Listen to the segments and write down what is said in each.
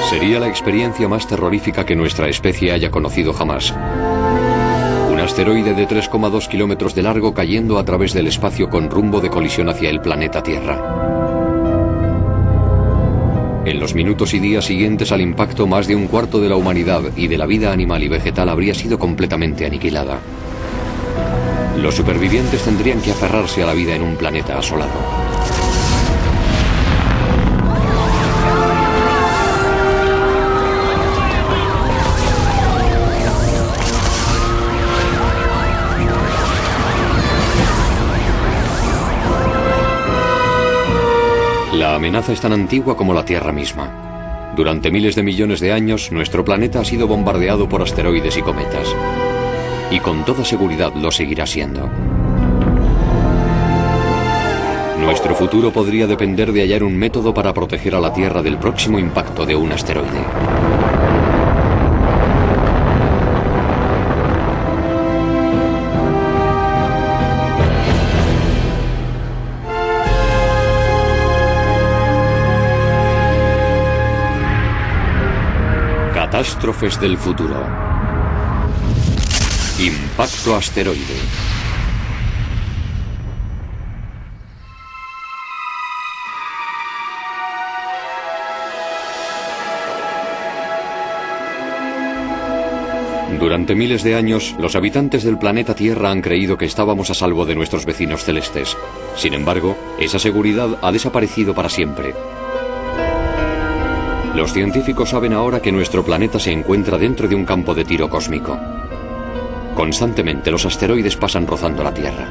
Sería la experiencia más terrorífica que nuestra especie haya conocido jamás. Un asteroide de 3,2 kilómetros de largo cayendo a través del espacio con rumbo de colisión hacia el planeta Tierra. En los minutos y días siguientes al impacto, más de un cuarto de la humanidad y de la vida animal y vegetal habría sido completamente aniquilada. Los supervivientes tendrían que aferrarse a la vida en un planeta asolado. La amenaza es tan antigua como la Tierra misma. Durante miles de millones de años, nuestro planeta ha sido bombardeado por asteroides y cometas. Y con toda seguridad lo seguirá siendo. Nuestro futuro podría depender de hallar un método para proteger a la Tierra del próximo impacto de un asteroide. Catástrofes del futuro. Impacto asteroide. Durante miles de años, los habitantes del planeta Tierra han creído que estábamos a salvo de nuestros vecinos celestes. Sin embargo, esa seguridad ha desaparecido para siempre. Los científicos saben ahora que nuestro planeta se encuentra dentro de un campo de tiro cósmico. Constantemente los asteroides pasan rozando la Tierra.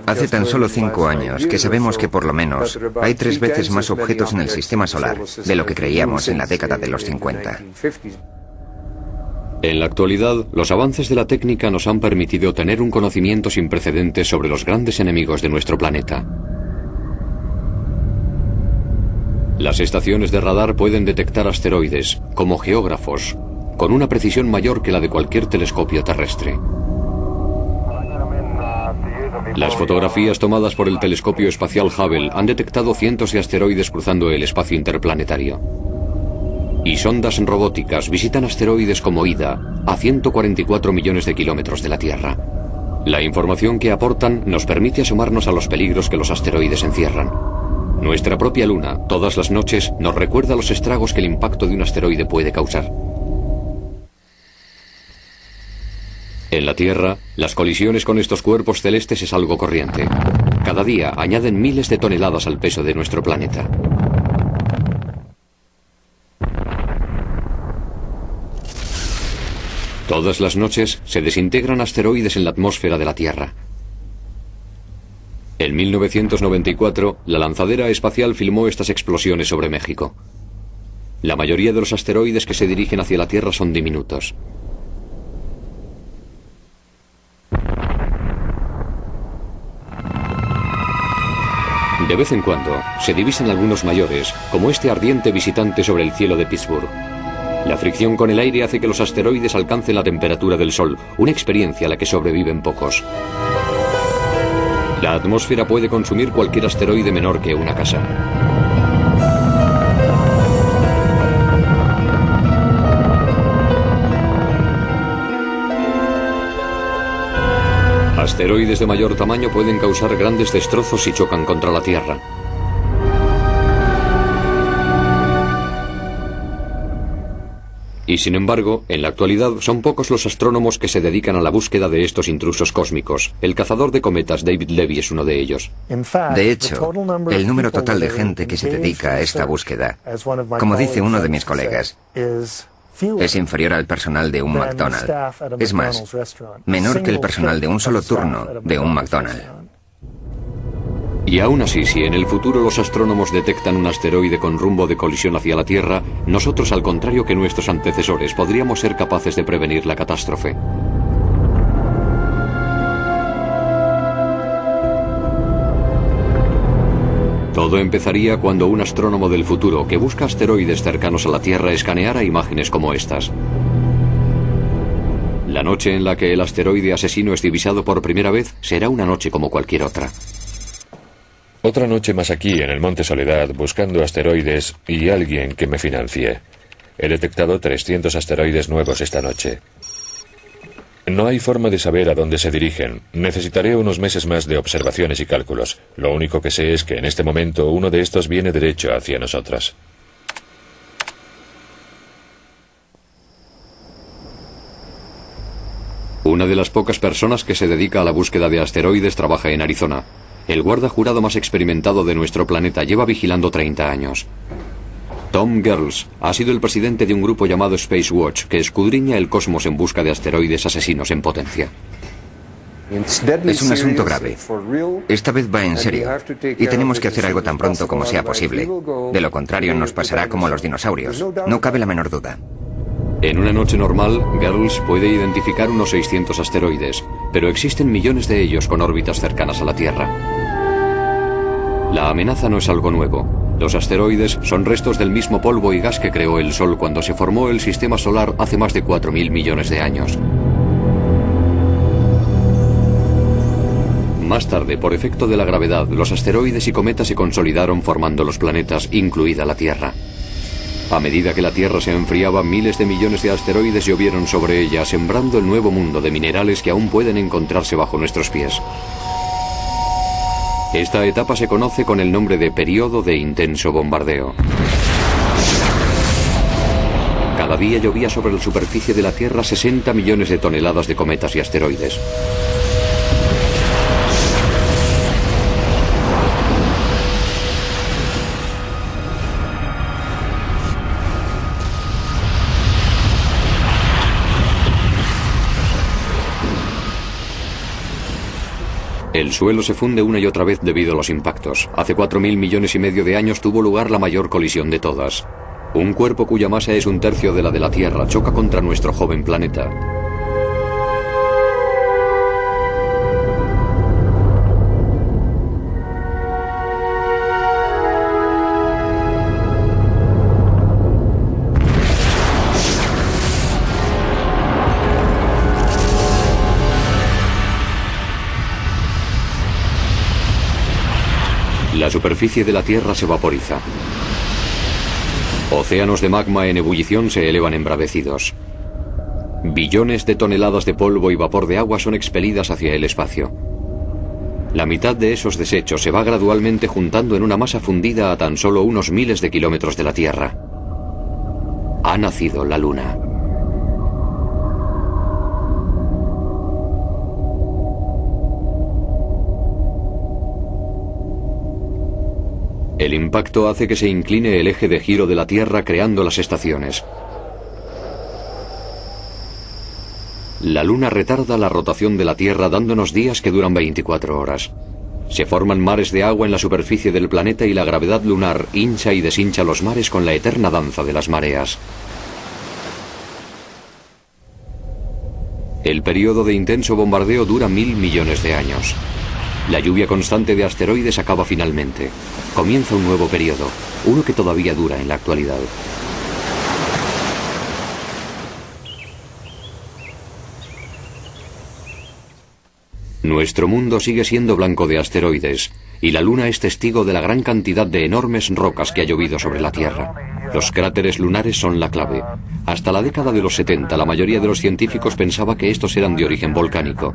Hace tan solo 5 años que sabemos que por lo menos hay 3 veces más objetos en el sistema solar de lo que creíamos en la década de los 50. En la actualidad, los avances de la técnica nos han permitido tener un conocimiento sin precedentes sobre los grandes enemigos de nuestro planeta. Las estaciones de radar pueden detectar asteroides, como geógrafos, con una precisión mayor que la de cualquier telescopio terrestre. Las fotografías tomadas por el telescopio espacial Hubble han detectado cientos de asteroides cruzando el espacio interplanetario. Y sondas robóticas visitan asteroides como Ida, a 144 millones de kilómetros de la Tierra. La información que aportan nos permite asomarnos a los peligros que los asteroides encierran. Nuestra propia Luna, todas las noches, nos recuerda los estragos que el impacto de un asteroide puede causar. En la Tierra, las colisiones con estos cuerpos celestes es algo corriente. Cada día añaden miles de toneladas al peso de nuestro planeta. Todas las noches se desintegran asteroides en la atmósfera de la Tierra. En 1994, la lanzadera espacial filmó estas explosiones sobre México. La mayoría de los asteroides que se dirigen hacia la Tierra son diminutos. De vez en cuando, se divisan algunos mayores, como este ardiente visitante sobre el cielo de Pittsburgh. La fricción con el aire hace que los asteroides alcancen la temperatura del Sol, una experiencia a la que sobreviven pocos. La atmósfera puede consumir cualquier asteroide menor que una casa. Asteroides de mayor tamaño pueden causar grandes destrozos si chocan contra la Tierra. Y sin embargo, en la actualidad son pocos los astrónomos que se dedican a la búsqueda de estos intrusos cósmicos. El cazador de cometas David Levy es uno de ellos. De hecho, el número total de gente que se dedica a esta búsqueda, como dice uno de mis colegas, es inferior al personal de un McDonald's. Es más, menor que el personal de un solo turno de un McDonald's. Y aún así, si en el futuro los astrónomos detectan un asteroide con rumbo de colisión hacia la Tierra, nosotros, al contrario que nuestros antecesores, podríamos ser capaces de prevenir la catástrofe. Todo empezaría cuando un astrónomo del futuro que busca asteroides cercanos a la Tierra escaneara imágenes como estas. La noche en la que el asteroide asesino es divisado por primera vez será una noche como cualquier otra. Otra noche más aquí, en el Monte Soledad, buscando asteroides y alguien que me financie. He detectado 300 asteroides nuevos esta noche. No hay forma de saber a dónde se dirigen. Necesitaré unos meses más de observaciones y cálculos. Lo único que sé es que en este momento uno de estos viene derecho hacia nosotras. Una de las pocas personas que se dedica a la búsqueda de asteroides trabaja en Arizona. El guarda jurado más experimentado de nuestro planeta lleva vigilando 30 años. Tom Gehrels ha sido el presidente de un grupo llamado Space Watch que escudriña el cosmos en busca de asteroides asesinos en potencia. Es un asunto grave. Esta vez va en serio. Y tenemos que hacer algo tan pronto como sea posible. De lo contrario nos pasará como a los dinosaurios. No cabe la menor duda. En una noche normal, Gehrels puede identificar unos 600 asteroides, pero existen millones de ellos con órbitas cercanas a la Tierra. La amenaza no es algo nuevo. Los asteroides son restos del mismo polvo y gas que creó el Sol cuando se formó el Sistema Solar hace más de 4.000 millones de años. Más tarde, por efecto de la gravedad, los asteroides y cometas se consolidaron formando los planetas, incluida la Tierra. A medida que la Tierra se enfriaba, miles de millones de asteroides llovieron sobre ella, sembrando el nuevo mundo de minerales que aún pueden encontrarse bajo nuestros pies. Esta etapa se conoce con el nombre de período de intenso bombardeo. Cada día llovía sobre la superficie de la Tierra 60 millones de toneladas de cometas y asteroides. El suelo se funde una y otra vez debido a los impactos. Hace 4.000 millones y medio de años tuvo lugar la mayor colisión de todas. Un cuerpo cuya masa es un tercio de la de la Tierra choca contra nuestro joven planeta. La superficie de la Tierra se vaporiza. Océanos de magma en ebullición se elevan embravecidos. Billones de toneladas de polvo y vapor de agua son expelidas hacia el espacio. La mitad de esos desechos se va gradualmente juntando en una masa fundida a tan solo unos miles de kilómetros de la Tierra. Ha nacido la Luna. El impacto hace que se incline el eje de giro de la Tierra creando las estaciones. La Luna retarda la rotación de la Tierra dándonos días que duran 24 horas. Se forman mares de agua en la superficie del planeta y la gravedad lunar hincha y deshincha los mares con la eterna danza de las mareas. El periodo de intenso bombardeo dura 1.000 millones de años. La lluvia constante de asteroides acaba finalmente. Comienza un nuevo periodo, uno que todavía dura en la actualidad. Nuestro mundo sigue siendo blanco de asteroides, y la Luna es testigo de la gran cantidad de enormes rocas que ha llovido sobre la Tierra. Los cráteres lunares son la clave. Hasta la década de los 70, la mayoría de los científicos pensaba que estos eran de origen volcánico.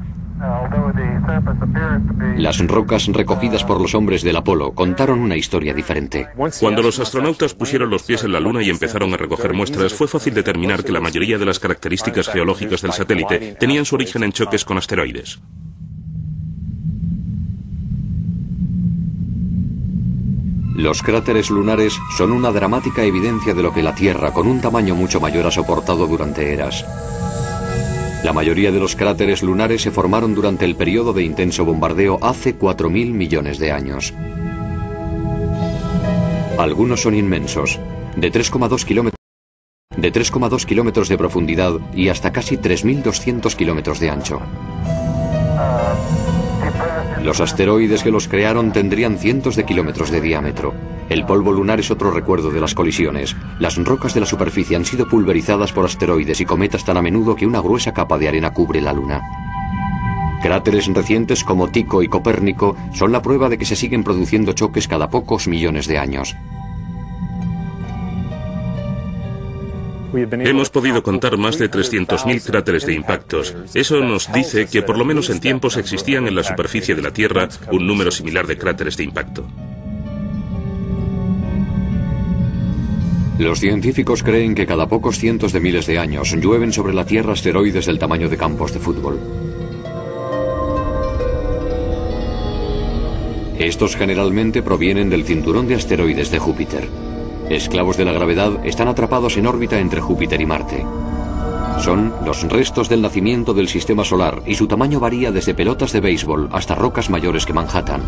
Las rocas recogidas por los hombres del Apolo contaron una historia diferente. Cuando los astronautas pusieron los pies en la Luna y empezaron a recoger muestras, fue fácil determinar que la mayoría de las características geológicas del satélite tenían su origen en choques con asteroides. Los cráteres lunares son una dramática evidencia de lo que la Tierra, con un tamaño mucho mayor, ha soportado durante eras. La mayoría de los cráteres lunares se formaron durante el periodo de intenso bombardeo hace 4.000 millones de años. Algunos son inmensos, de 3,2 kilómetros de profundidad y hasta casi 3.200 kilómetros de ancho. Los asteroides que los crearon tendrían cientos de kilómetros de diámetro. El polvo lunar es otro recuerdo de las colisiones. Las rocas de la superficie han sido pulverizadas por asteroides y cometas tan a menudo que una gruesa capa de arena cubre la Luna. Cráteres recientes como Tycho y Copérnico son la prueba de que se siguen produciendo choques cada pocos millones de años. Hemos podido contar más de 300.000 cráteres de impactos. Eso nos dice que por lo menos en tiempos existían en la superficie de la Tierra un número similar de cráteres de impacto. Los científicos creen que cada pocos cientos de miles de años llueven sobre la Tierra asteroides del tamaño de campos de fútbol. Estos generalmente provienen del cinturón de asteroides de Júpiter. Esclavos de la gravedad, están atrapados en órbita entre Júpiter y Marte. Son los restos del nacimiento del sistema solar y su tamaño varía desde pelotas de béisbol hasta rocas mayores que Manhattan.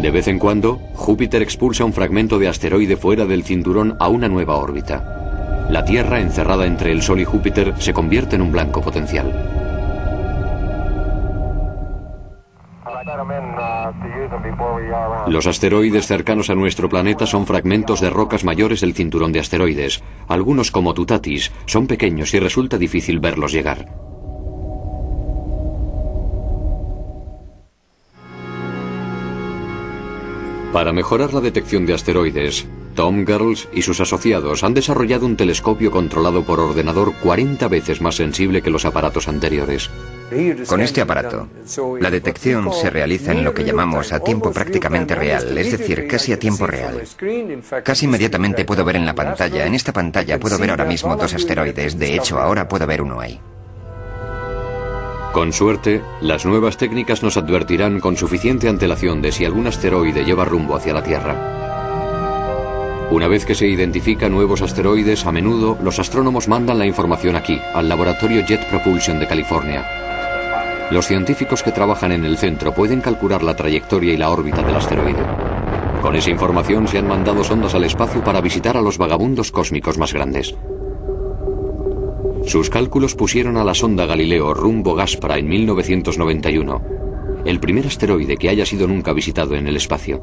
De vez en cuando, Júpiter expulsa un fragmento de asteroide fuera del cinturón a una nueva órbita. La Tierra, encerrada entre el Sol y Júpiter, se convierte en un blanco potencial. Los asteroides cercanos a nuestro planeta son fragmentos de rocas mayores del cinturón de asteroides. Algunos, como Tutatis, son pequeños y resulta difícil verlos llegar. Para mejorar la detección de asteroides, Tom Gehrels y sus asociados han desarrollado un telescopio controlado por ordenador 40 veces más sensible que los aparatos anteriores. Con este aparato, la detección se realiza en lo que llamamos a tiempo prácticamente real, es decir, casi a tiempo real. Casi inmediatamente puedo ver en la pantalla, en esta pantalla puedo ver ahora mismo 2 asteroides, de hecho ahora puedo ver uno ahí. Con suerte, las nuevas técnicas nos advertirán con suficiente antelación de si algún asteroide lleva rumbo hacia la Tierra. Una vez que se identifican nuevos asteroides, a menudo los astrónomos mandan la información aquí, al laboratorio Jet Propulsion de California. Los científicos que trabajan en el centro pueden calcular la trayectoria y la órbita del asteroide. Con esa información se han mandado sondas al espacio para visitar a los vagabundos cósmicos más grandes. Sus cálculos pusieron a la sonda Galileo rumbo Gaspra en 1991, el primer asteroide que haya sido nunca visitado en el espacio.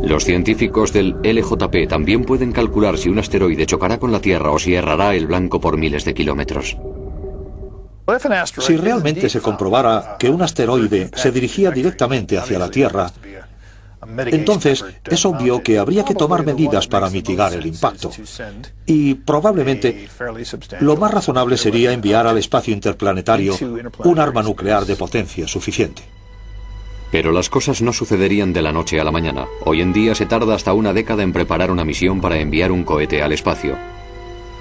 Los científicos del LJP también pueden calcular si un asteroide chocará con la Tierra o si errará el blanco por miles de kilómetros. Si realmente se comprobara que un asteroide se dirigía directamente hacia la Tierra, entonces es obvio que habría que tomar medidas para mitigar el impacto. Y probablemente lo más razonable sería enviar al espacio interplanetario un arma nuclear de potencia suficiente. Pero las cosas no sucederían de la noche a la mañana. Hoy en día se tarda hasta una década en preparar una misión para enviar un cohete al espacio.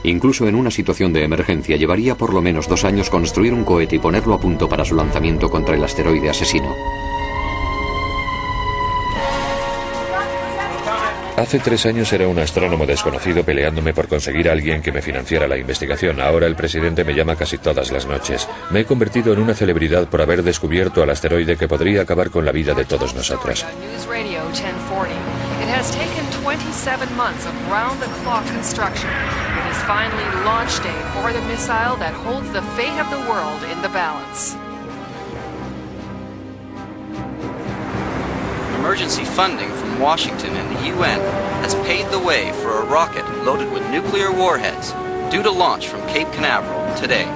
Incluso en una situación de emergencia llevaría por lo menos 2 años construir un cohete y ponerlo a punto para su lanzamiento contra el asteroide asesino. Hace 3 años era un astrónomo desconocido peleándome por conseguir a alguien que me financiara la investigación. Ahora el presidente me llama casi todas las noches. Me he convertido en una celebridad por haber descubierto al asteroide que podría acabar con la vida de todos nosotros. Emergency funding from Washington and the UN has paved the way for a rocket loaded with nuclear warheads due to launch from Cape Canaveral today.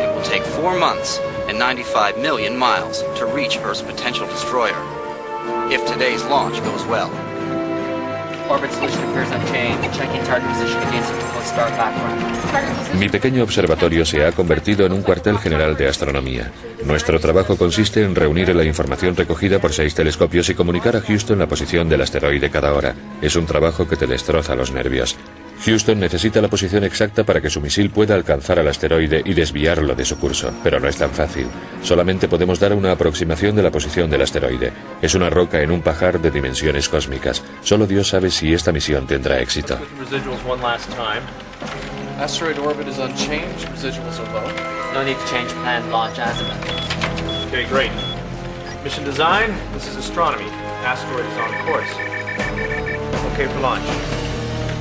It will take 4 months and 95 million miles to reach Earth's potential destroyer, if today's launch goes well. Orbit solution appears unchanged. Checking target position against the proposed start background. Mi pequeño observatorio se ha convertido en un cuartel general de astronomía. Nuestro trabajo consiste en reunir la información recogida por 6 telescopios y comunicar a Houston la posición del asteroide cada hora. Es un trabajo que te destroza los nervios. Houston necesita la posición exacta para que su misil pueda alcanzar al asteroide y desviarlo de su curso, pero no es tan fácil. Solamente podemos dar una aproximación de la posición del asteroide. Es una roca en un pajar de dimensiones cósmicas. Solo Dios sabe si esta misión tendrá éxito. Asteroid orbit is unchanged. Residuals are low. No need to change planned launch azimuth. Okay, great. Mission design. This is astronomy. Asteroid is on course. Okay for launch.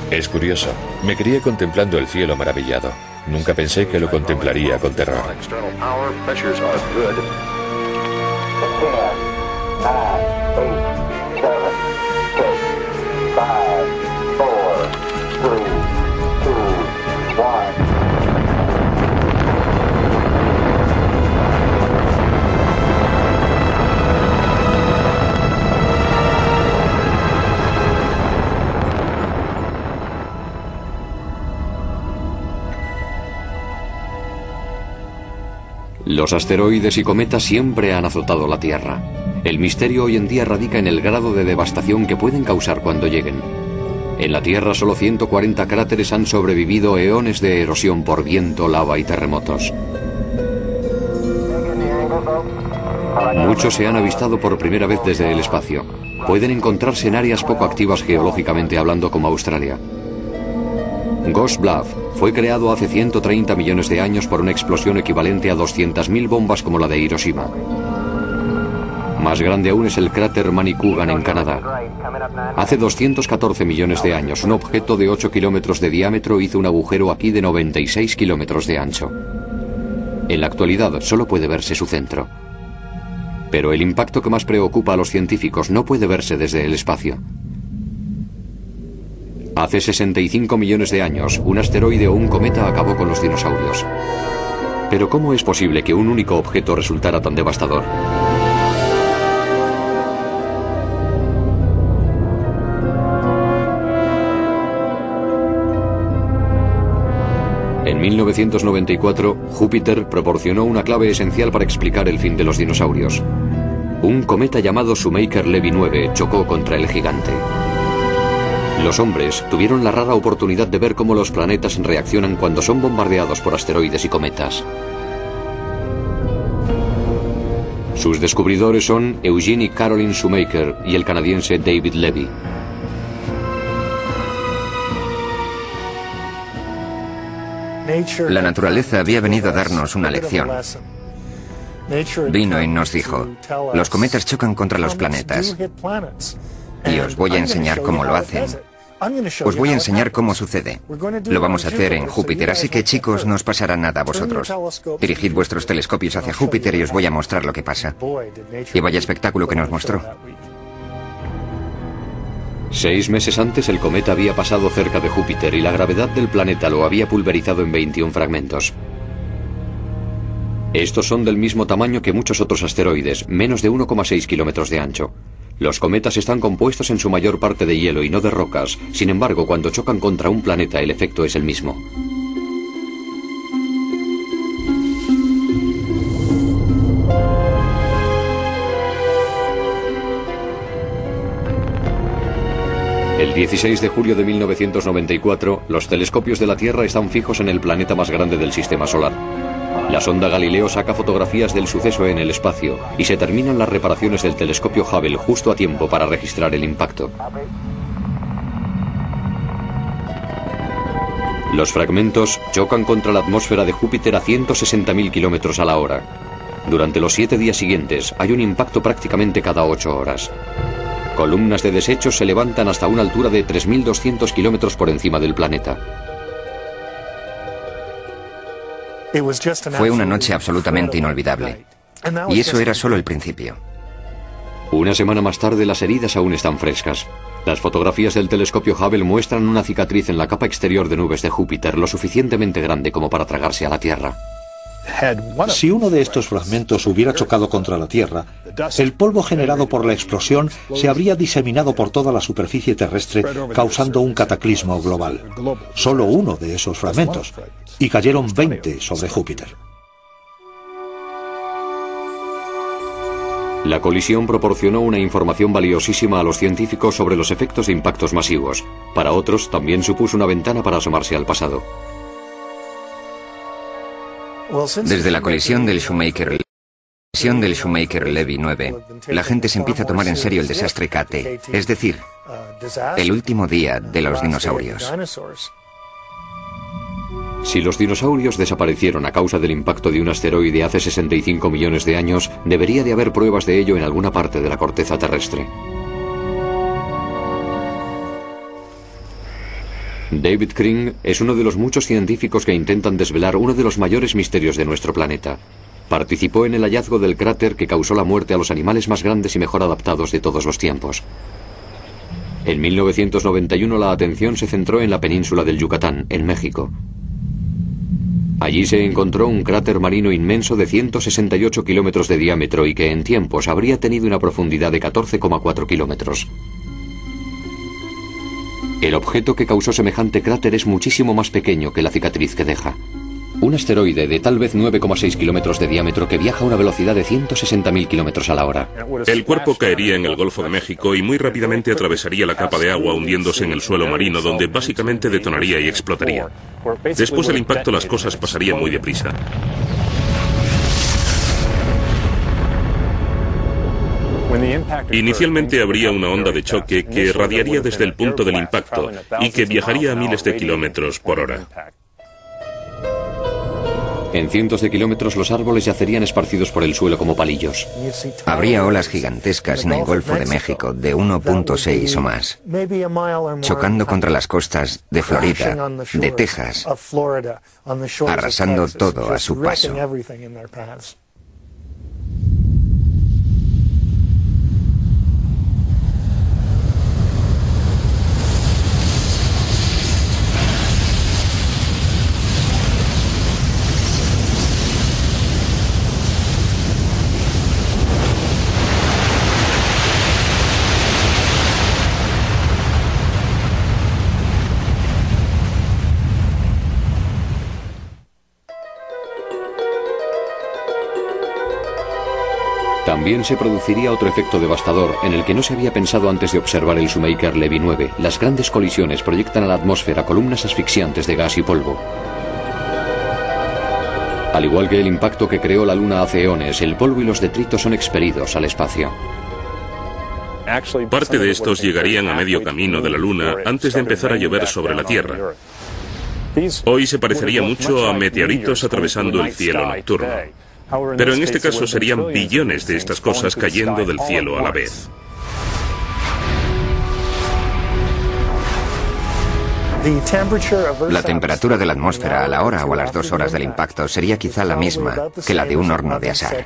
Es curioso. Me crié contemplando el cielo maravillado. Nunca pensé que lo contemplaría con terror. Los asteroides y cometas siempre han azotado la Tierra. El misterio hoy en día radica en el grado de devastación que pueden causar cuando lleguen. En la Tierra solo 140 cráteres han sobrevivido eones de erosión por viento, lava y terremotos. Muchos se han avistado por primera vez desde el espacio. Pueden encontrarse en áreas poco activas geológicamente hablando como Australia. Ghost Bluff fue creado hace 130 millones de años por una explosión equivalente a 200.000 bombas como la de Hiroshima. Más grande aún es el cráter Manicouagan en Canadá. Hace 214 millones de años, un objeto de 8 kilómetros de diámetro hizo un agujero aquí de 96 kilómetros de ancho. En la actualidad solo puede verse su centro. Pero el impacto que más preocupa a los científicos no puede verse desde el espacio. Hace 65 millones de años, un asteroide o un cometa acabó con los dinosaurios. Pero ¿cómo es posible que un único objeto resultara tan devastador? En 1994, Júpiter proporcionó una clave esencial para explicar el fin de los dinosaurios. Un cometa llamado Shoemaker-Levy 9 chocó contra el gigante. Los hombres tuvieron la rara oportunidad de ver cómo los planetas reaccionan cuando son bombardeados por asteroides y cometas. Sus descubridores son Eugene y Caroline Shoemaker y el canadiense David Levy. La naturaleza había venido a darnos una lección. Vino y nos dijo, los cometas chocan contra los planetas. Y os voy a enseñar cómo lo hacen. Os voy a enseñar cómo sucede. Lo vamos a hacer en Júpiter, así que chicos, no os pasará nada a vosotros. Dirigid vuestros telescopios hacia Júpiter y os voy a mostrar lo que pasa. Y vaya espectáculo que nos mostró. 6 meses antes el cometa había pasado cerca de Júpiter y la gravedad del planeta lo había pulverizado en 21 fragmentos. Estos son del mismo tamaño que muchos otros asteroides, menos de 1,6 kilómetros de ancho. Los cometas están compuestos en su mayor parte de hielo y no de rocas. Sin embargo, cuando chocan contra un planeta, el efecto es el mismo. El 16 de julio de 1994, los telescopios de la Tierra están fijos en el planeta más grande del Sistema Solar. La sonda Galileo saca fotografías del suceso en el espacio y se terminan las reparaciones del telescopio Hubble justo a tiempo para registrar el impacto. Los fragmentos chocan contra la atmósfera de Júpiter a 160.000 kilómetros a la hora. Durante los 7 días siguientes hay un impacto prácticamente cada 8 horas. Columnas de desechos se levantan hasta una altura de 3.200 kilómetros por encima del planeta. Fue una noche absolutamente inolvidable. Y eso era solo el principio. Una semana más tarde las heridas aún están frescas. Las fotografías del telescopio Hubble muestran una cicatriz en la capa exterior de nubes de Júpiter lo suficientemente grande como para tragarse a la Tierra. Si uno de estos fragmentos hubiera chocado contra la Tierra, el polvo generado por la explosión se habría diseminado por toda la superficie terrestre, causando un cataclismo global. Solo uno de esos fragmentos, y cayeron 20 sobre Júpiter. La colisión proporcionó una información valiosísima a los científicos sobre los efectos de impactos masivos. Para otros, también supuso una ventana para asomarse al pasado. Desde la colisión del Shoemaker-Levy 9, la gente se empieza a tomar en serio el desastre KT, es decir, el último día de los dinosaurios. Si los dinosaurios desaparecieron a causa del impacto de un asteroide hace 65 millones de años, debería de haber pruebas de ello en alguna parte de la corteza terrestre. David Kring es uno de los muchos científicos que intentan desvelar uno de los mayores misterios de nuestro planeta. Participó en el hallazgo del cráter que causó la muerte a los animales más grandes y mejor adaptados de todos los tiempos. En 1991 la atención se centró en la península del Yucatán, en México. Allí se encontró un cráter marino inmenso de 168 kilómetros de diámetro y que en tiempos habría tenido una profundidad de 14,4 kilómetros. El objeto que causó semejante cráter es muchísimo más pequeño que la cicatriz que deja. Un asteroide de tal vez 9,6 kilómetros de diámetro que viaja a una velocidad de 160.000 kilómetros a la hora. El cuerpo caería en el Golfo de México y muy rápidamente atravesaría la capa de agua hundiéndose en el suelo marino, donde básicamente detonaría y explotaría. Después del impacto las cosas pasarían muy deprisa. Inicialmente habría una onda de choque que radiaría desde el punto del impacto y que viajaría a miles de kilómetros por hora. En cientos de kilómetros los árboles yacerían esparcidos por el suelo como palillos. Habría olas gigantescas en el Golfo de México de 1.6 o más, chocando contra las costas de Florida, de Texas, arrasando todo a su paso. También se produciría otro efecto devastador en el que no se había pensado antes de observar el Shoemaker Levy 9. Las grandes colisiones proyectan a la atmósfera columnas asfixiantes de gas y polvo. Al igual que el impacto que creó la Luna hace eones, el polvo y los detritos son expelidos al espacio. Parte de estos llegarían a medio camino de la Luna antes de empezar a llover sobre la Tierra. Hoy se parecería mucho a meteoritos atravesando el cielo nocturno. Pero en este caso serían billones de estas cosas cayendo del cielo a la vez. La temperatura de la atmósfera a la hora o a las 2 horas del impacto sería quizá la misma que la de un horno de asar.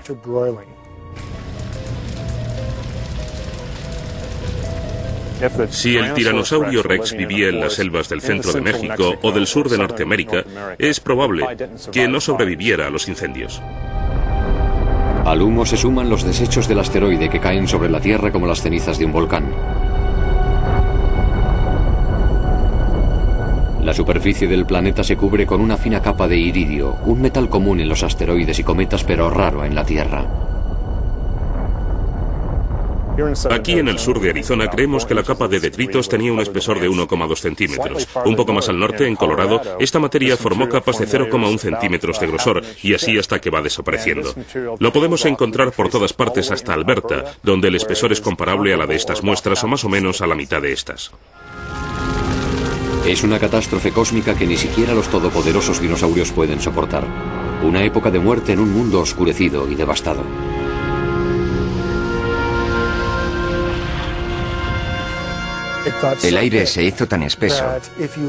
Si el tiranosaurio Rex vivía en las selvas del centro de México o del sur de Norteamérica, es probable que no sobreviviera a los incendios. Al humo se suman los desechos del asteroide que caen sobre la Tierra como las cenizas de un volcán. La superficie del planeta se cubre con una fina capa de iridio, un metal común en los asteroides y cometas pero raro en la Tierra. Aquí en el sur de Arizona creemos que la capa de detritos tenía un espesor de 1,2 centímetros. Un poco más al norte, en Colorado, esta materia formó capas de 0,1 centímetros de grosor y así hasta que va desapareciendo. Lo podemos encontrar por todas partes hasta Alberta, donde el espesor es comparable a la de estas muestras o más o menos a la mitad de estas. Es una catástrofe cósmica que ni siquiera los todopoderosos dinosaurios pueden soportar. Una época de muerte en un mundo oscurecido y devastado. El aire se hizo tan espeso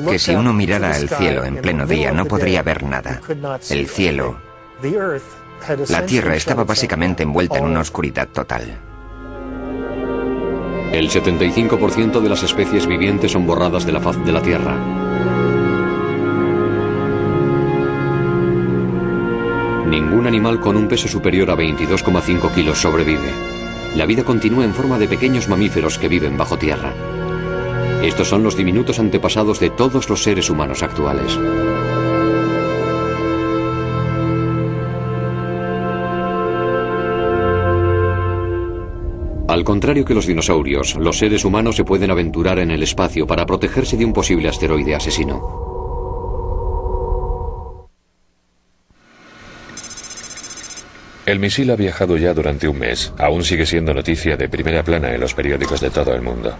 que si uno mirara el cielo en pleno día no podría ver nada. El cielo, la Tierra estaba básicamente envuelta en una oscuridad total. El 75% de las especies vivientes son borradas de la faz de la Tierra. Ningún animal con un peso superior a 22,5 kilos sobrevive. La vida continúa en forma de pequeños mamíferos que viven bajo tierra. Estos son los diminutos antepasados de todos los seres humanos actuales. Al contrario que los dinosaurios, los seres humanos se pueden aventurar en el espacio para protegerse de un posible asteroide asesino. El misil ha viajado ya durante un mes. Aún sigue siendo noticia de primera plana en los periódicos de todo el mundo.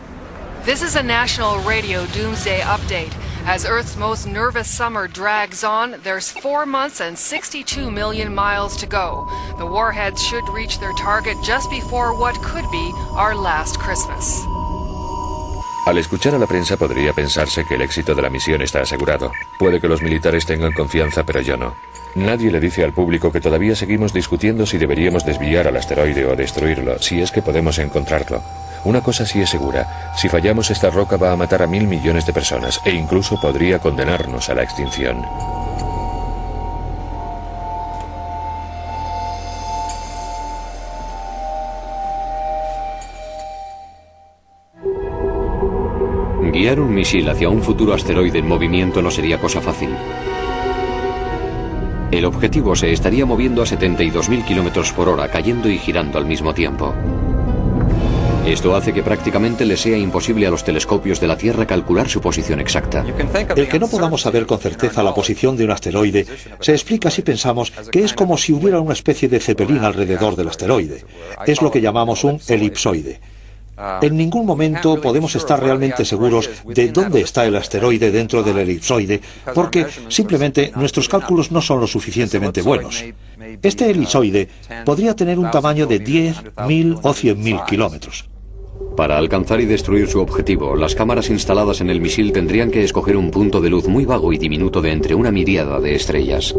This is a National Radio Doomsday Update. As Earth's most nervous summer drags on, there's 4 months and 62 million miles to go. The warheads should reach their target just before what could be our last Christmas. Al escuchar a la prensa podría pensarse que el éxito de la misión está asegurado. Puede que los militares tengan confianza, pero yo no. Nadie le dice al público que todavía seguimos discutiendo si deberíamos desviar al asteroide o destruirlo, si es que podemos encontrarlo. Una cosa sí es segura, si fallamos esta roca va a matar a 1.000 millones de personas e incluso podría condenarnos a la extinción. Guiar un misil hacia un futuro asteroide en movimiento no sería cosa fácil. El objetivo se estaría moviendo a 72.000 kilómetros por hora, cayendo y girando al mismo tiempo. Esto hace que prácticamente le sea imposible a los telescopios de la Tierra calcular su posición exacta. El que no podamos saber con certeza la posición de un asteroide se explica si pensamos que es como si hubiera una especie de cepelín alrededor del asteroide. Es lo que llamamos un elipsoide. En ningún momento podemos estar realmente seguros de dónde está el asteroide dentro del elipsoide, porque simplemente nuestros cálculos no son lo suficientemente buenos. Este elipsoide podría tener un tamaño de 10, 1000 o 100.000 kilómetros. Para alcanzar y destruir su objetivo, las cámaras instaladas en el misil tendrían que escoger un punto de luz muy vago y diminuto de entre una miríada de estrellas.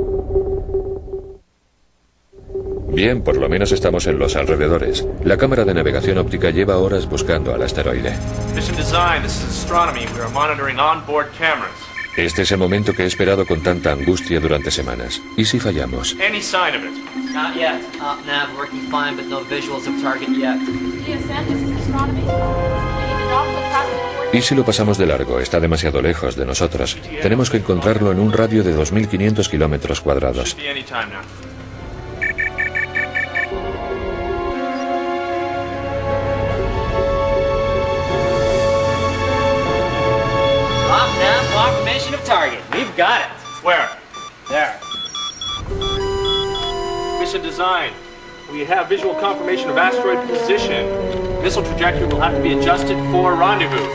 Bien, por lo menos estamos en los alrededores. La cámara de navegación óptica lleva horas buscando al asteroide. Mission Design, this is Astronomy. We are monitoring onboard cameras. Este es el momento que he esperado con tanta angustia durante semanas. ¿Y si fallamos? Any sign of it? Not yet. Nav working fine, but no visuals of target yet. DSN, this is Astronomy. We need to dock the traffic coordinates. ¿Y si lo pasamos de largo? Está demasiado lejos de nosotros. Tenemos que encontrarlo en un radio de 2.500 kilómetros cuadrados. Should be any time now. Confirmation of target. We've got it. Where? There. Mission Design. We have visual confirmation of asteroid position. Missile trajectory will have to be adjusted for rendezvous.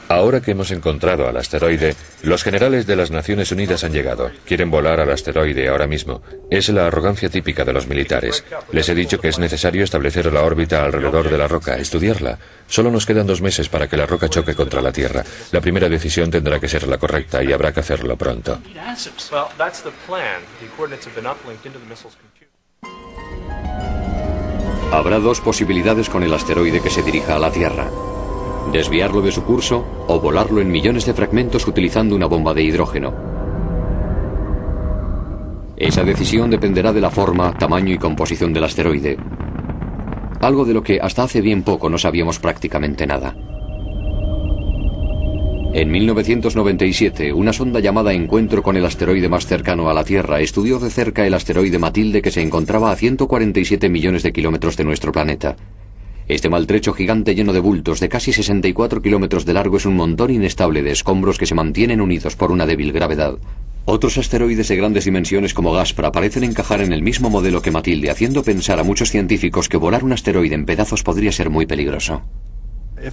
Ahora que hemos encontrado al asteroide, los generales de las Naciones Unidas han llegado. Quieren volar al asteroide ahora mismo. Es la arrogancia típica de los militares. Les he dicho que es necesario establecer la órbita alrededor de la roca, estudiarla. Solo nos quedan 2 meses para que la roca choque contra la Tierra. La primera decisión tendrá que ser la correcta y habrá que hacerlo pronto. Well, that's the plan. The coordinates have been uplinked into the missile's computer. Habrá 2 posibilidades con el asteroide que se dirija a la Tierra: desviarlo de su curso o volarlo en millones de fragmentos utilizando una bomba de hidrógeno. Esa decisión dependerá de la forma, tamaño y composición del asteroide, algo de lo que hasta hace bien poco no sabíamos prácticamente nada. En 1997, una sonda llamada Encuentro con el asteroide más cercano a la Tierra estudió de cerca el asteroide Matilde, que se encontraba a 147 millones de kilómetros de nuestro planeta. Este maltrecho gigante lleno de bultos de casi 64 kilómetros de largo es un montón inestable de escombros que se mantienen unidos por una débil gravedad. Otros asteroides de grandes dimensiones como Gaspra parecen encajar en el mismo modelo que Matilde, haciendo pensar a muchos científicos que volar un asteroide en pedazos podría ser muy peligroso.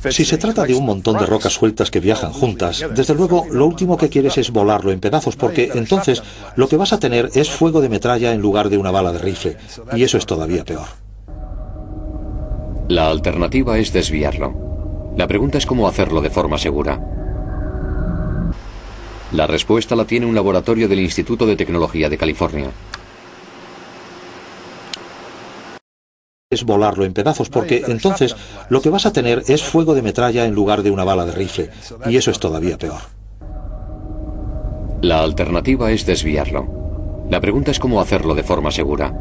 Si se trata de un montón de rocas sueltas que viajan juntas, desde luego lo último que quieres es volarlo en pedazos, porque entonces lo que vas a tener es fuego de metralla en lugar de una bala de rifle, y eso es todavía peor. La alternativa es desviarlo. La pregunta es cómo hacerlo de forma segura. La respuesta la tiene un laboratorio del Instituto de Tecnología de California. Es volarlo en pedazos, porque entonces lo que vas a tener es fuego de metralla en lugar de una bala de rifle, y eso es todavía peor. La alternativa es desviarlo. La pregunta es cómo hacerlo de forma segura.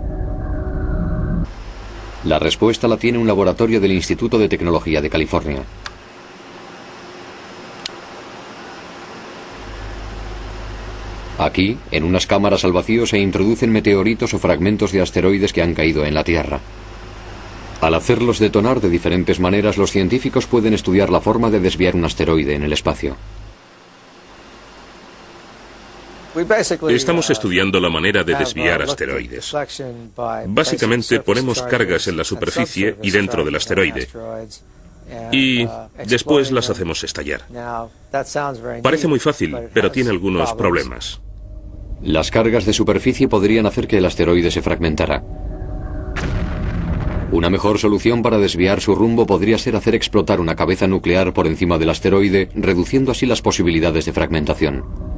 La respuesta la tiene un laboratorio del Instituto de Tecnología de California. Aquí, en unas cámaras al vacío, se introducen meteoritos o fragmentos de asteroides que han caído en la Tierra. Al hacerlos detonar de diferentes maneras, los científicos pueden estudiar la forma de desviar un asteroide en el espacio. Estamos estudiando la manera de desviar asteroides. Básicamente ponemos cargas en la superficie y dentro del asteroide, y después las hacemos estallar. Parece muy fácil, pero tiene algunos problemas. Las cargas de superficie podrían hacer que el asteroide se fragmentara. Una mejor solución para desviar su rumbo podría ser hacer explotar una cabeza nuclear por encima del asteroide, reduciendo así las posibilidades de fragmentación.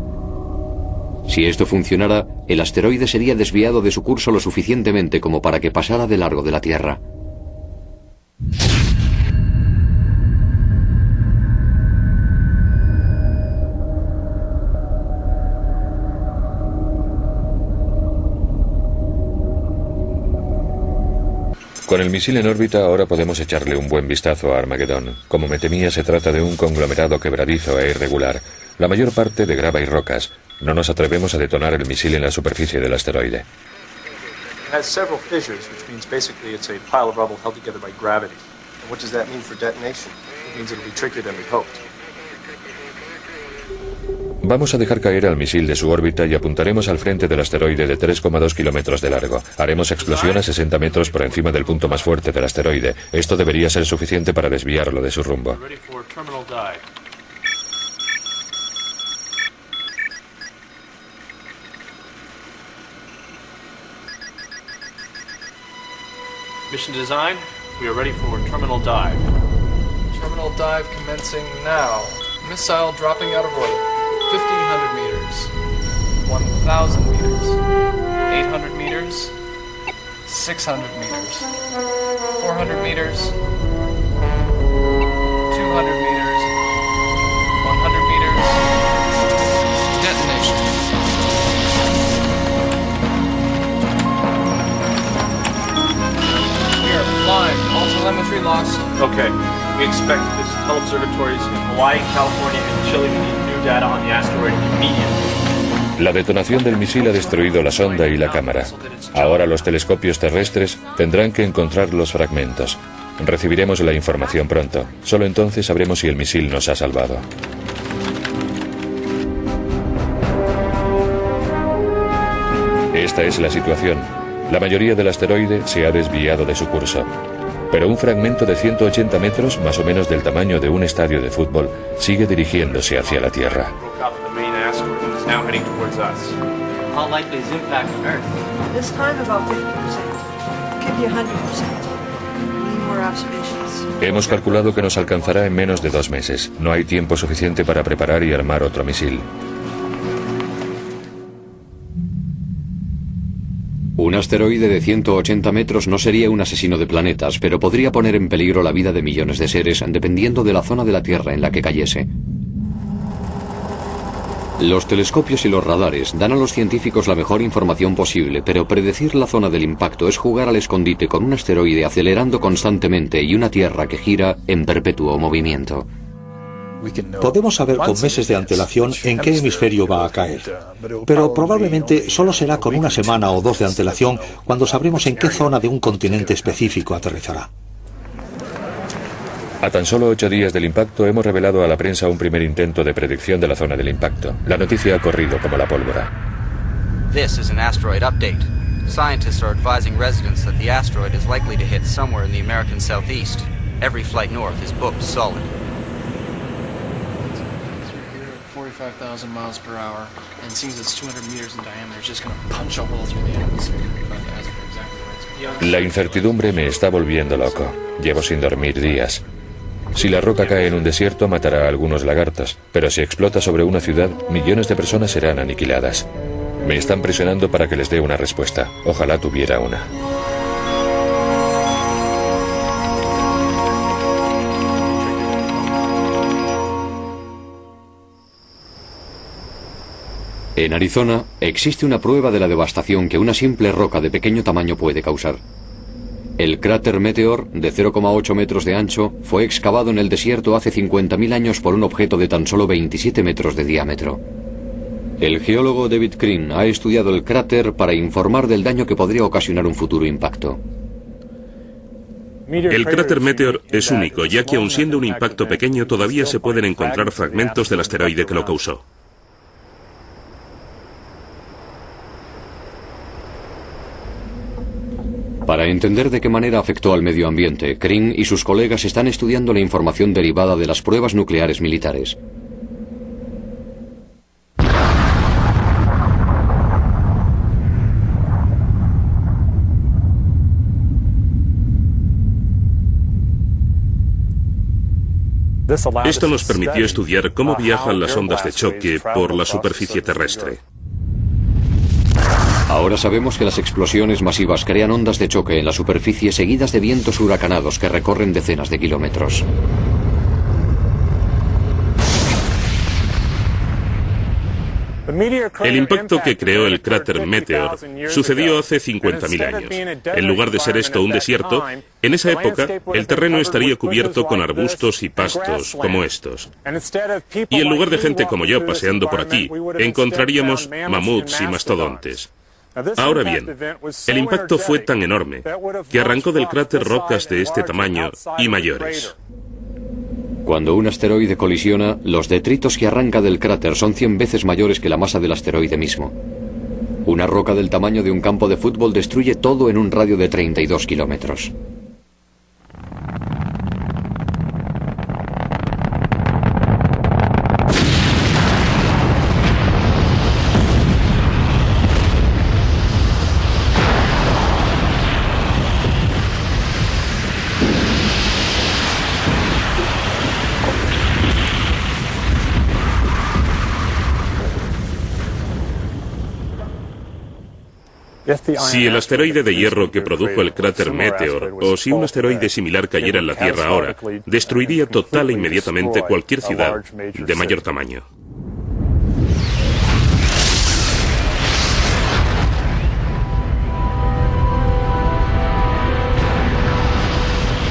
Si esto funcionara, el asteroide sería desviado de su curso lo suficientemente como para que pasara de largo de la Tierra. Con el misil en órbita ahora podemos echarle un buen vistazo a Armagedón. Como me temía, se trata de un conglomerado quebradizo e irregular, la mayor parte de grava y rocas. No nos atrevemos a detonar el misil en la superficie del asteroide. It has several fissures, which means basically it's a pile of rubble held together by gravity. And what does that mean for detonation? It means it'll be trickier than we hoped. Vamos a dejar caer al misil de su órbita y apuntaremos al frente del asteroide de 3,2 kilómetros de largo. Haremos explosión a 60 metros por encima del punto más fuerte del asteroide. Esto debería ser suficiente para desviarlo de su rumbo. Mission design, we are ready for terminal dive. Terminal dive commencing now. Missile dropping out of orbit. 1,500 meters. 1,000 meters. 800 meters. 600 meters. 400 meters. 200 meters. 100 meters. Detonation. We are flying. All telemetry lost. Okay, we expect this. Teleobservatories in Hawaii, California, and Chile need new data on the asteroid immediately. La detonación del misil ha destruido la sonda y la cámara. Ahora los telescopios terrestres tendrán que encontrar los fragmentos. Recibiremos la información pronto. Solo entonces sabremos si el misil nos ha salvado. Esta es la situación. La mayoría del asteroide se ha desviado de su curso. Pero un fragmento de 180 metros, más o menos del tamaño de un estadio de fútbol, sigue dirigiéndose hacia la Tierra. How likely is impact on Earth? This time about 50%. Could be 100%. Need more observations. Hemos calculado que nos alcanzará en menos de 2 meses. No hay tiempo suficiente para preparar y armar otro misil. Un asteroide de 180 metros no sería un asesino de planetas, pero podría poner en peligro la vida de millones de seres, dependiendo de la zona de la Tierra en la que cayese. Los telescopios y los radares dan a los científicos la mejor información posible, pero predecir la zona del impacto es jugar al escondite con un asteroide acelerando constantemente y una Tierra que gira en perpetuo movimiento. Podemos saber con meses de antelación en qué hemisferio va a caer, pero probablemente solo será con 1 semana o 2 de antelación cuando sabremos en qué zona de un continente específico aterrizará. A tan solo 8 días del impacto hemos revelado a la prensa un primer intento de predicción de la zona del impacto. La noticia ha corrido como la pólvora. This is an asteroid update. Scientists are advising residents that the asteroid is likely to hit somewhere in the American southeast. Every flight north is booked solid. 45,000 miles per hour, and seems it's 200 meters in diameter. It's just going to punch a hole through the atmosphere. La incertidumbre me está volviendo loco. Llevo sin dormir días. Si la roca cae en un desierto, matará a algunos lagartos, pero si explota sobre una ciudad, millones de personas serán aniquiladas. Me están presionando para que les dé una respuesta. Ojalá tuviera una. En Arizona, existe una prueba de la devastación que una simple roca de pequeño tamaño puede causar. El cráter Meteor, de 0,8 metros de ancho, fue excavado en el desierto hace 50.000 años por un objeto de tan solo 27 metros de diámetro. El geólogo David Crane ha estudiado el cráter para informar del daño que podría ocasionar un futuro impacto. El cráter Meteor es único, ya que aun siendo un impacto pequeño, todavía se pueden encontrar fragmentos del asteroide que lo causó. Para entender de qué manera afectó al medio ambiente, Crane y sus colegas están estudiando la información derivada de las pruebas nucleares militares. Esto nos permitió estudiar cómo viajan las ondas de choque por la superficie terrestre. Ahora sabemos que las explosiones masivas crean ondas de choque en la superficie seguidas de vientos huracanados que recorren decenas de kilómetros. El impacto que creó el cráter Meteor sucedió hace 50.000 años. En lugar de ser esto un desierto, en esa época el terreno estaría cubierto con arbustos y pastos como estos. Y en lugar de gente como yo paseando por aquí, encontraríamos mamuts y mastodontes. Ahora bien, el impacto fue tan enorme que arrancó del cráter rocas de este tamaño y mayores. Cuando un asteroide colisiona, los detritos que arranca del cráter son 100 veces mayores que la masa del asteroide mismo. Una roca del tamaño de un campo de fútbol destruye todo en un radio de 32 kilómetros. Si el asteroide de hierro que produjo el cráter Meteor, o si un asteroide similar cayera en la Tierra ahora, destruiría total e inmediatamente cualquier ciudad de mayor tamaño.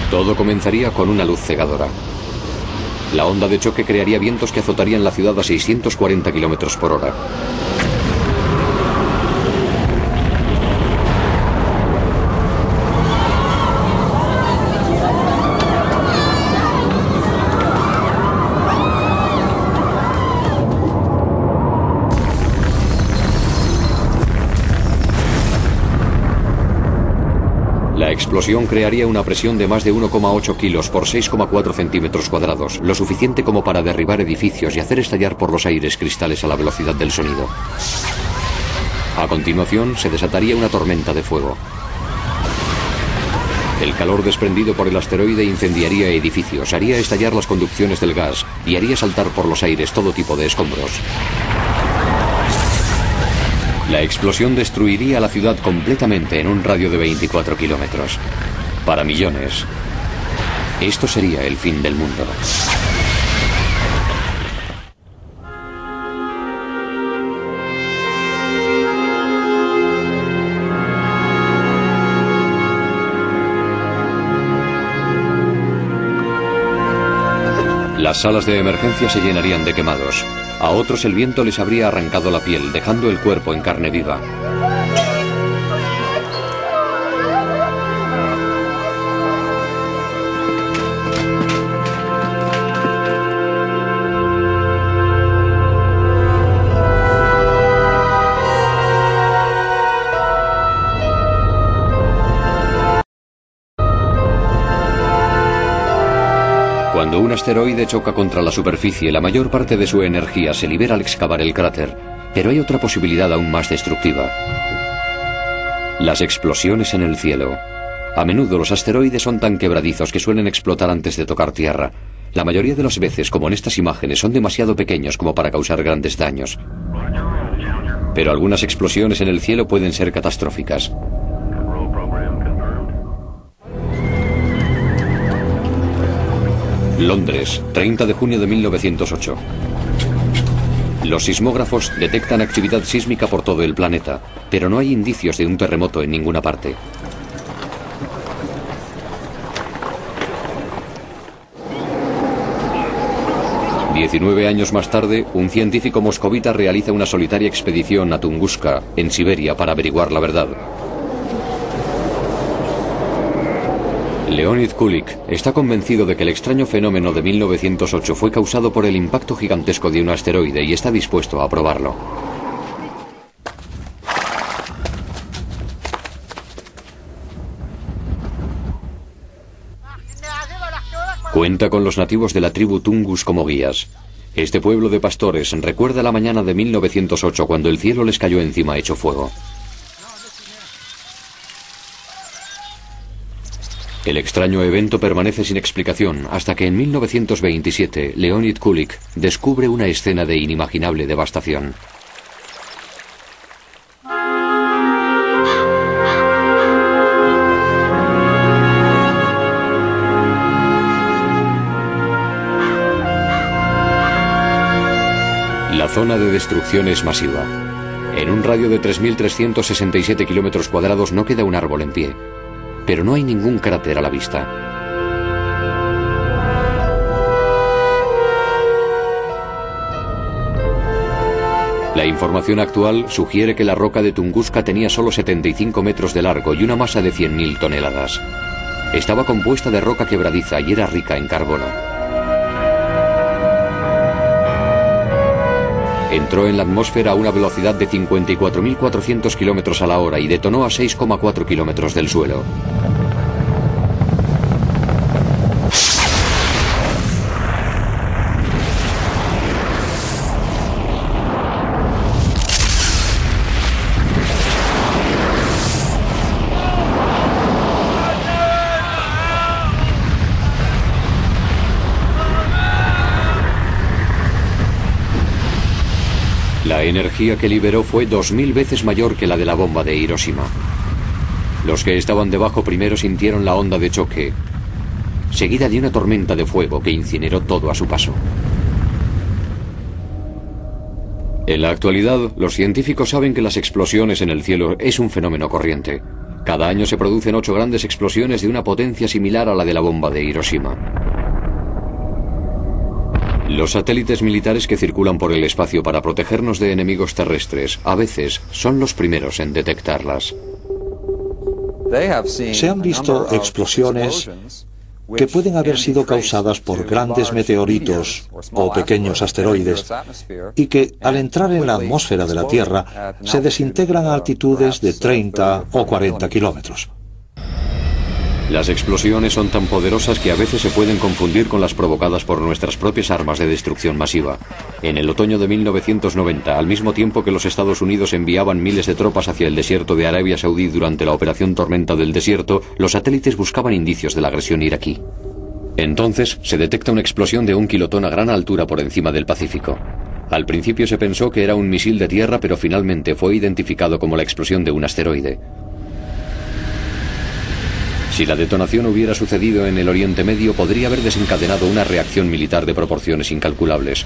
Todo comenzaría con una luz cegadora. La onda de choque crearía vientos que azotarían la ciudad a 640 kilómetros por hora. La explosión crearía una presión de más de 1,8 kilos por 6,4 centímetros cuadrados, lo suficiente como para derribar edificios y hacer estallar por los aires cristales a la velocidad del sonido. A continuación, se desataría una tormenta de fuego. El calor desprendido por el asteroide incendiaría edificios, haría estallar las conducciones del gas y haría saltar por los aires todo tipo de escombros. La explosión destruiría la ciudad completamente en un radio de 24 kilómetros. Para millones, esto sería el fin del mundo. Las salas de emergencia se llenarían de quemados. A otros el viento les habría arrancado la piel, dejando el cuerpo en carne viva. Cuando un asteroide choca contra la superficie, la mayor parte de su energía se libera al excavar el cráter, pero hay otra posibilidad aún más destructiva. Las explosiones en el cielo. A menudo los asteroides son tan quebradizos que suelen explotar antes de tocar tierra. La mayoría de las veces, como en estas imágenes, son demasiado pequeños como para causar grandes daños. Pero algunas explosiones en el cielo pueden ser catastróficas. Londres, 30 de junio de 1908. Los sismógrafos detectan actividad sísmica por todo el planeta, pero no hay indicios de un terremoto en ninguna parte. Diecinueve años más tarde, un científico moscovita realiza una solitaria expedición a Tunguska, en Siberia, para averiguar la verdad. Leonid Kulik está convencido de que el extraño fenómeno de 1908 fue causado por el impacto gigantesco de un asteroide y está dispuesto a probarlo. Cuenta con los nativos de la tribu Tungus como guías. Este pueblo de pastores recuerda la mañana de 1908 cuando el cielo les cayó encima hecho fuego. El extraño evento permanece sin explicación hasta que en 1927 Leonid Kulik descubre una escena de inimaginable devastación. La zona de destrucción es masiva. En un radio de 3.367 kilómetros cuadrados no queda un árbol en pie, pero no hay ningún cráter a la vista. La información actual sugiere que la roca de Tunguska tenía solo 75 metros de largo y una masa de 100.000 toneladas. Estaba compuesta de roca quebradiza y era rica en carbono. Entró en la atmósfera a una velocidad de 54.400 kilómetros a la hora y detonó a 6,4 kilómetros del suelo. La energía que liberó fue 2000 veces mayor que la de la bomba de Hiroshima. Los que estaban debajo primero sintieron la onda de choque, seguida de una tormenta de fuego que incineró todo a su paso. En la actualidad, los científicos saben que las explosiones en el cielo es un fenómeno corriente. Cada año se producen 8 grandes explosiones de una potencia similar a la de la bomba de Hiroshima. Los satélites militares que circulan por el espacio para protegernos de enemigos terrestres, a veces, son los primeros en detectarlas. Se han visto explosiones que pueden haber sido causadas por grandes meteoritos o pequeños asteroides y que, al entrar en la atmósfera de la Tierra, se desintegran a altitudes de 30 o 40 kilómetros. Las explosiones son tan poderosas que a veces se pueden confundir con las provocadas por nuestras propias armas de destrucción masiva. En el otoño de 1990, al mismo tiempo que los Estados Unidos enviaban miles de tropas hacia el desierto de Arabia Saudí durante la Operación Tormenta del Desierto, los satélites buscaban indicios de la agresión iraquí. Entonces, se detecta una explosión de 1 kilotón a gran altura por encima del Pacífico. Al principio se pensó que era un misil de tierra, pero finalmente fue identificado como la explosión de un asteroide. Si la detonación hubiera sucedido en el Oriente Medio, podría haber desencadenado una reacción militar de proporciones incalculables.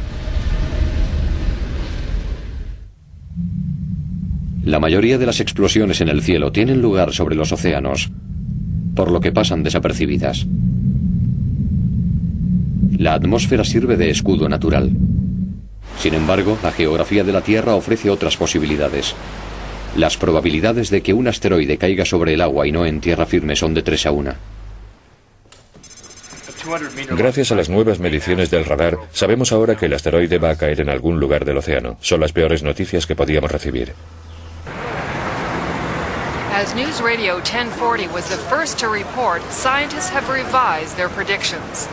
La mayoría de las explosiones en el cielo tienen lugar sobre los océanos, por lo que pasan desapercibidas. La atmósfera sirve de escudo natural. Sin embargo, la geografía de la Tierra ofrece otras posibilidades. Las probabilidades de que un asteroide caiga sobre el agua y no en tierra firme son de 3 a 1. Gracias a las nuevas mediciones del radar, sabemos ahora que el asteroide va a caer en algún lugar del océano. Son las peores noticias que podíamos recibir. As News Radio 1040 was the first to report, scientists have revised their predictions.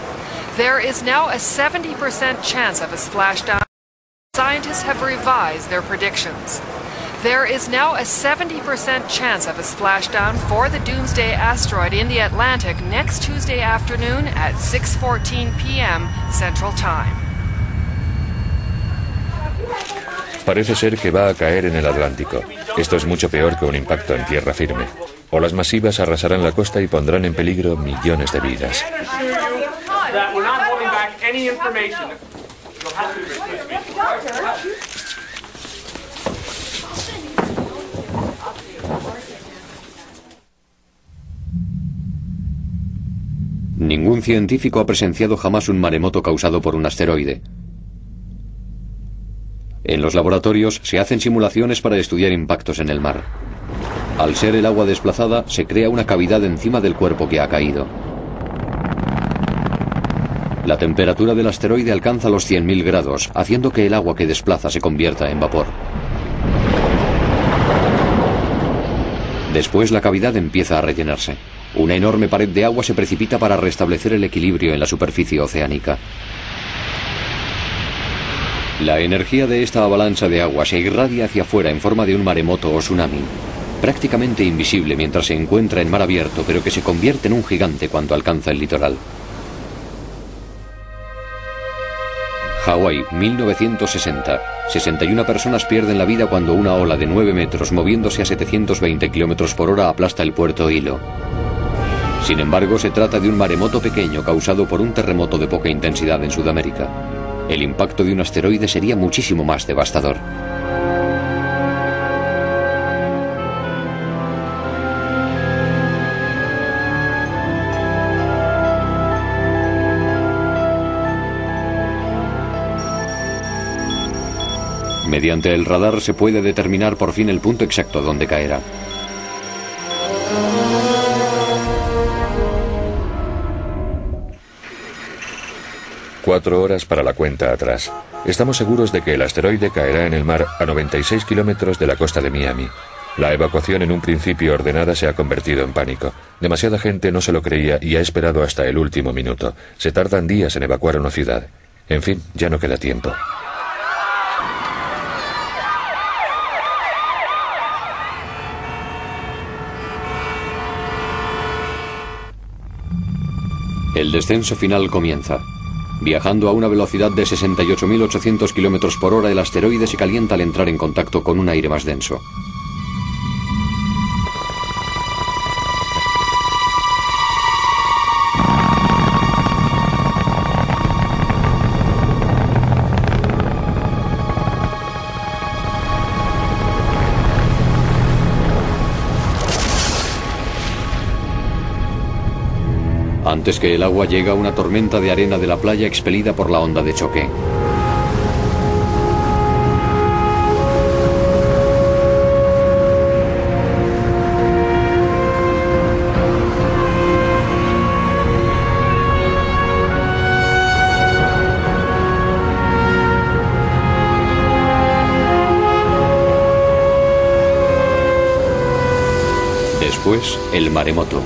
There is now a 70% chance of a splashdown. Scientists have revised their predictions. There is now a 70% chance of a splashdown for the Doomsday asteroid in the Atlantic next Tuesday afternoon at 6:14 p.m. Central Time. Parece ser que va a caer en el Atlántico. Esto es mucho peor que un impacto en tierra firme. Olas masivas arrasarán la costa y pondrán en peligro millones de vidas. Ningún científico ha presenciado jamás un maremoto causado por un asteroide. En los laboratorios se hacen simulaciones para estudiar impactos en el mar. Al ser el agua desplazada, se crea una cavidad encima del cuerpo que ha caído. La temperatura del asteroide alcanza los 100.000 grados, haciendo que el agua que desplaza se convierta en vapor. Después la cavidad empieza a rellenarse. Una enorme pared de agua se precipita para restablecer el equilibrio en la superficie oceánica. La energía de esta avalancha de agua se irradia hacia afuera en forma de un maremoto o tsunami, prácticamente invisible mientras se encuentra en mar abierto, pero que se convierte en un gigante cuando alcanza el litoral. Hawái, 1960. 61 personas pierden la vida cuando una ola de 9 metros, moviéndose a 720 km por hora, aplasta el puerto Hilo. Sin embargo, se trata de un maremoto pequeño causado por un terremoto de poca intensidad en Sudamérica. El impacto de un asteroide sería muchísimo más devastador. Mediante el radar se puede determinar por fin el punto exacto donde caerá. Cuatro horas para la cuenta atrás. Estamos seguros de que el asteroide caerá en el mar a 96 kilómetros de la costa de Miami. La evacuación en un principio ordenada se ha convertido en pánico. Demasiada gente no se lo creía y ha esperado hasta el último minuto. Se tardan días en evacuar una ciudad. En fin, ya no queda tiempo. El descenso final comienza. Viajando a una velocidad de 68.800 km por hora, el asteroide se calienta al entrar en contacto con un aire más denso. Antes que el agua llega una tormenta de arena de la playa expelida por la onda de choque. Después, el maremoto.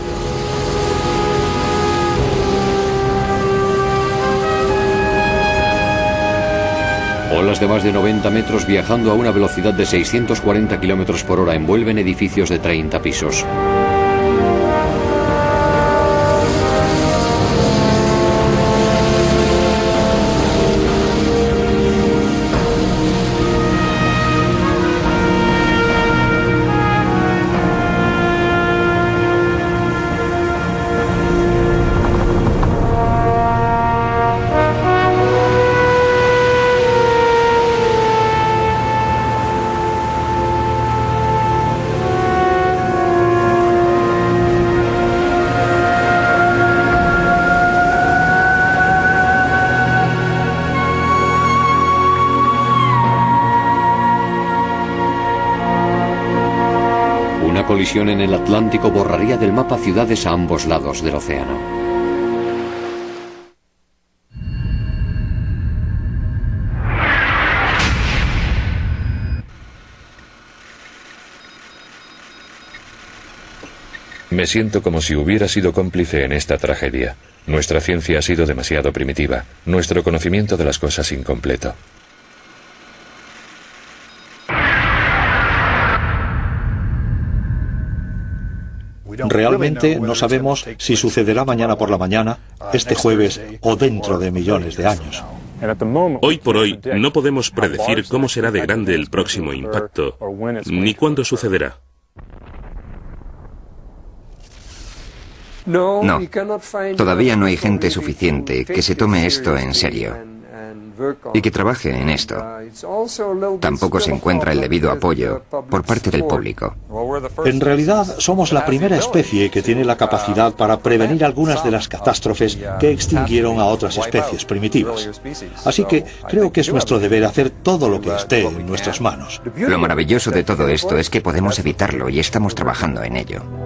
Olas de más de 90 metros viajando a una velocidad de 640 km por hora envuelven edificios de 30 pisos. Una colisión en el Atlántico borraría del mapa ciudades a ambos lados del océano. Me siento como si hubiera sido cómplice en esta tragedia. Nuestra ciencia ha sido demasiado primitiva, nuestro conocimiento de las cosas incompleto. Realmente no sabemos si sucederá mañana por la mañana, este jueves o dentro de millones de años. Hoy por hoy no podemos predecir cómo será de grande el próximo impacto, ni cuándo sucederá. No, todavía no hay gente suficiente que se tome esto en serio y que trabaje en esto. Tampoco se encuentra el debido apoyo por parte del público. En realidad, somos la primera especie que tiene la capacidad para prevenir algunas de las catástrofes que extinguieron a otras especies primitivas. Así que creo que es nuestro deber hacer todo lo que esté en nuestras manos. Lo maravilloso de todo esto es que podemos evitarlo y estamos trabajando en ello.